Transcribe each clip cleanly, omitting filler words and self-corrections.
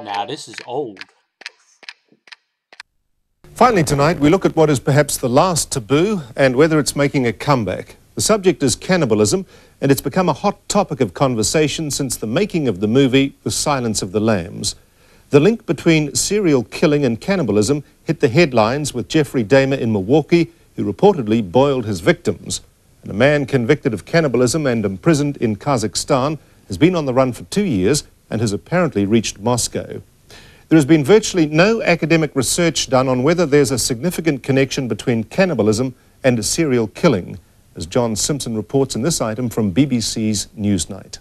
Now this is old. Finally tonight, we look at what is perhaps the last taboo and whether it's making a comeback. The subject is cannibalism, and it's become a hot topic of conversation since the making of the movie The Silence of the Lambs. The link between serial killing and cannibalism hit the headlines with Jeffrey Dahmer in Milwaukee, who reportedly boiled his victims. And a man convicted of cannibalism and imprisoned in Kazakhstan has been on the run for 2 years and has apparently reached Moscow. There has been virtually no academic research done on whether there's a significant connection between cannibalism and serial killing, as John Simpson reports in this item from BBC's Newsnight.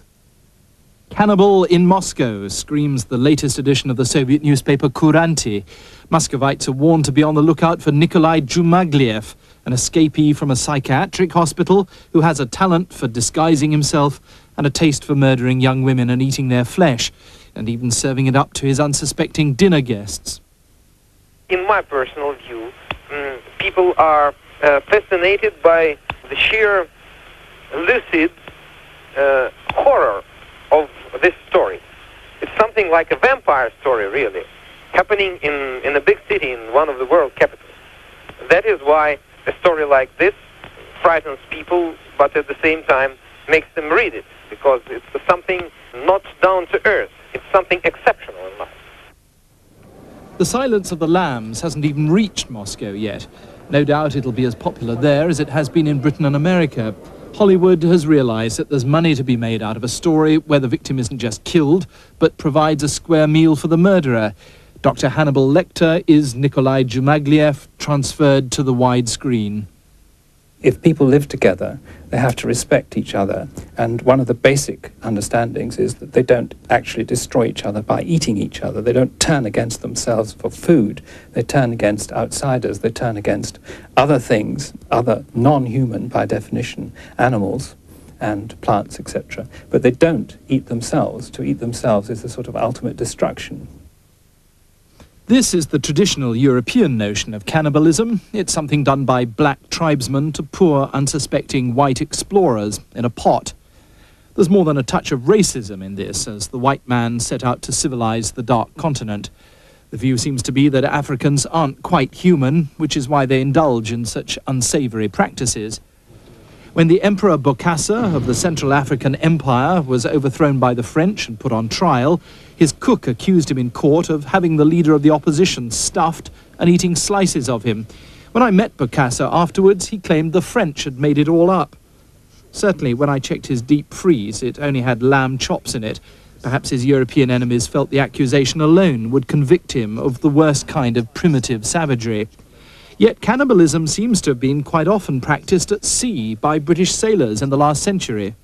Cannibal in Moscow, screams the latest edition of the Soviet newspaper Kuranty. Muscovites are warned to be on the lookout for Nikolai Jumagliev, an escapee from a psychiatric hospital who has a talent for disguising himself and a taste for murdering young women and eating their flesh, and even serving it up to his unsuspecting dinner guests. In my personal view, people are fascinated by the sheer lucid horror of this story. It's something like a vampire story, really, happening in a big city in one of the world capitals. That is why a story like this frightens people, but at the same time makes them read it, because it's something not down to earth. It's something exceptional in life. The Silence of the Lambs hasn't even reached Moscow yet. No doubt it'll be as popular there as it has been in Britain and America. Hollywood has realized that there's money to be made out of a story where the victim isn't just killed, but provides a square meal for the murderer. Dr. Hannibal Lecter is Nikolai Jumagliev, transferred to the widescreen. If people live together, they have to respect each other. And one of the basic understandings is that they don't actually destroy each other by eating each other. They don't turn against themselves for food. They turn against outsiders. They turn against other things, other non-human, by definition, animals and plants, etc. But they don't eat themselves. To eat themselves is the sort of ultimate destruction. This is the traditional European notion of cannibalism. It's something done by black tribesmen to poor, unsuspecting white explorers in a pot. There's more than a touch of racism in this, as the white man set out to civilize the dark continent. The view seems to be that Africans aren't quite human, which is why they indulge in such unsavory practices. When the Emperor Bokassa of the Central African Empire was overthrown by the French and put on trial, his cook accused him in court of having the leader of the opposition stuffed and eating slices of him. When I met Bokassa afterwards, he claimed the French had made it all up. Certainly, when I checked his deep freeze, it only had lamb chops in it. Perhaps his European enemies felt the accusation alone would convict him of the worst kind of primitive savagery. Yet cannibalism seems to have been quite often practiced at sea by British sailors in the last century.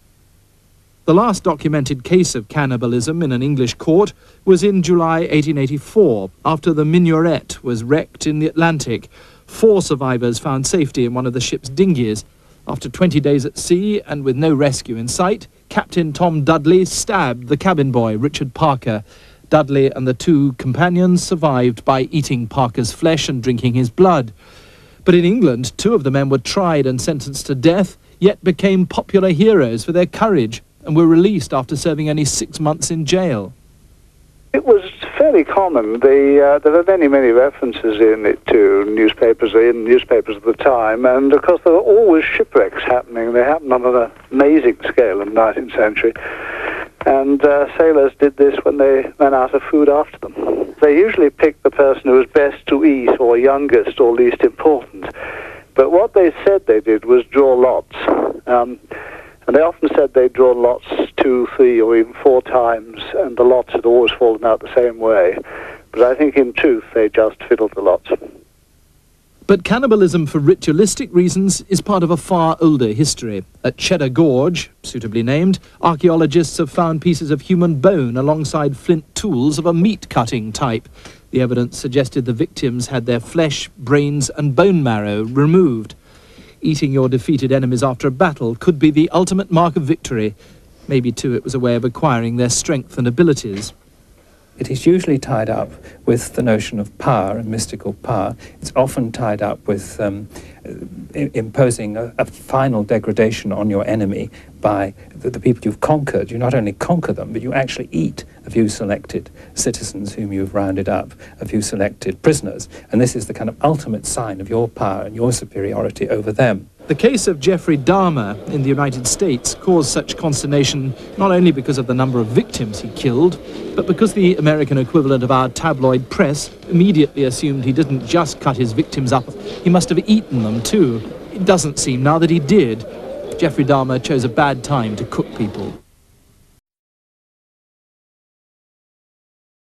The last documented case of cannibalism in an English court was in July 1884, after the Minaret was wrecked in the Atlantic. 4 survivors found safety in one of the ship's dinghies. After 20 days at sea and with no rescue in sight, Captain Tom Dudley stabbed the cabin boy, Richard Parker. Dudley and the 2 companions survived by eating Parker's flesh and drinking his blood. But in England, 2 of the men were tried and sentenced to death, yet became popular heroes for their courage and were released after serving only 6 months in jail. It was fairly common. There are many references in it to newspapers of the time, and of course there were always shipwrecks happening. They happened on an amazing scale in the 19th century. And sailors did this when they ran out of food after them. They usually picked the person who was best to eat, or youngest, or least important. But what they said they did was draw lots. And they often said they'd drawn lots 2, 3, or even 4 times, and the lots had always fallen out the same way. But I think in truth they just fiddled the lots. But cannibalism for ritualistic reasons is part of a far older history. At Cheddar Gorge, suitably named, archaeologists have found pieces of human bone alongside flint tools of a meat-cutting type. The evidence suggested the victims had their flesh, brains and bone marrow removed. Eating your defeated enemies after a battle could be the ultimate mark of victory. Maybe, too, it was a way of acquiring their strength and abilities. it is usually tied up with the notion of power and mystical power. It's often tied up with imposing a final degradation on your enemy by the people you've conquered. You not only conquer them, but you actually eat a few selected citizens whom you've rounded up, a few selected prisoners. And this is the kind of ultimate sign of your power and your superiority over them. The case of Jeffrey Dahmer in the United States caused such consternation not only because of the number of victims he killed, but because the American equivalent of our tabloid press immediately assumed he didn't just cut his victims up, he must have eaten them too. It doesn't seem now that he did. Jeffrey Dahmer chose a bad time to cook people.